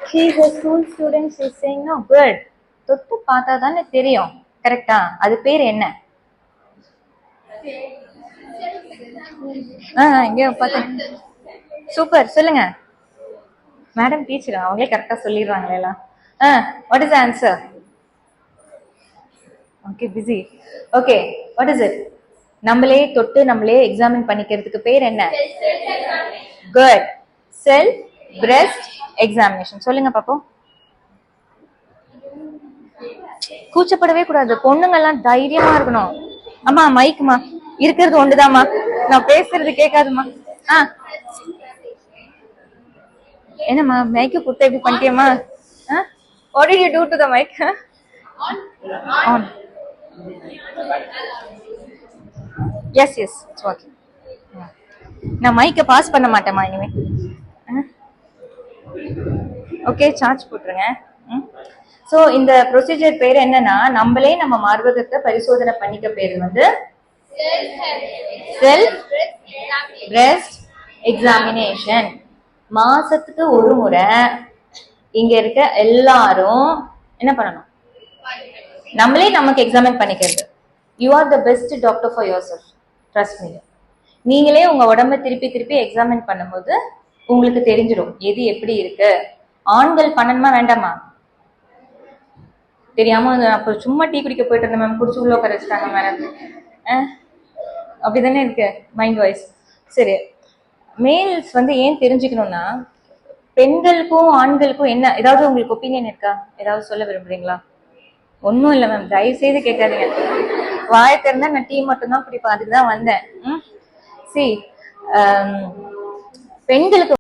She is a school student. She is saying no. Good. தொட்டு பார்த்தா தானே தெரியும். கரெக்டா? அது பேர் என்ன? இங்க பார்த்து சூப்பர். சொல்லுங்க. மேடம் டீச்சர் அவங்களே கரெக்டா சொல்லிடுறாங்களே எல்லாம். What is answer? Okay busy. Okay what is it? நம்மளே தொட்டு நம்மளே எக்ஸாமின் பண்ணிக்கிறதுக்கு பேர் என்ன? குட். Self breast examination. சொல்லுங்க பாப்போம். கூச்சப்படவே கூடாது. பொண்ணுங்க எல்லாம் தைரியமா இருக்கணும். அம்மா மைக்குமா இருக்கிறது ஒண்ணுதாம்மா, நான் பேசுறது கேட்காதுமா. என்னம்மா மைக்கு கொடுத்த எப்படி பண்ணிட்டியம்மா? What did you do to the mic? On. Yes, it's working. நான் மைக்க பாஸ் பண்ண மாட்டேம்மா இனிமே. ஓகே சார்ஜ் போட்டுருங்க. ஸோ இந்த ப்ரொசீஜர் பேர் என்னன்னா, நம்மளே நம்ம மார்பகத்தை பரிசோதனை பண்ணிக்க பேர் வந்து செல்ஃப் பிரஸ்ட் எக்ஸாமினேஷன். மாசத்துக்கு ஒரு முறை இங்க இருக்க எல்லாரும் என்ன பண்ணணும்? நம்மளே நமக்கு எக்ஸாமின் பண்ணிக்கிறது. You are the best doctor for your self. Trust me. நீங்களே உங்க உடம்ப திருப்பி திருப்பி எக்ஸாமின் பண்ணும்போது உங்களுக்கு தெரிஞ்சிடும் எது எப்படி இருக்கு. ஆண்கள் பண்ணணுமா வேண்டாமா? தெரியாம அப்புறம் சும்மா டீ குடிக்க போயிட்டு இருந்தேன் மேம், குடிச்சு உள்ள உட்கார வச்சுட்டாங்க மேடம். அப்படிதானே இருக்கு மைண்ட் வாய்ஸ். சரி, மேல்ஸ் வந்து ஏன் தெரிஞ்சுக்கணும்னா, பெண்களுக்கும் ஆண்களுக்கும் என்ன ஏதாவது உங்களுக்கு ஒப்பீனியன் இருக்கா? ஏதாவது சொல்ல விரும்புறீங்களா? ஒன்னும் இல்லை மேம், தயவு செய்து கேட்காதீங்க. வாய திறந்தா நான் டீ மட்டும் தான் குடிப்பேன், அதுக்குதான் வந்தேன். சி பெண்களுக்கு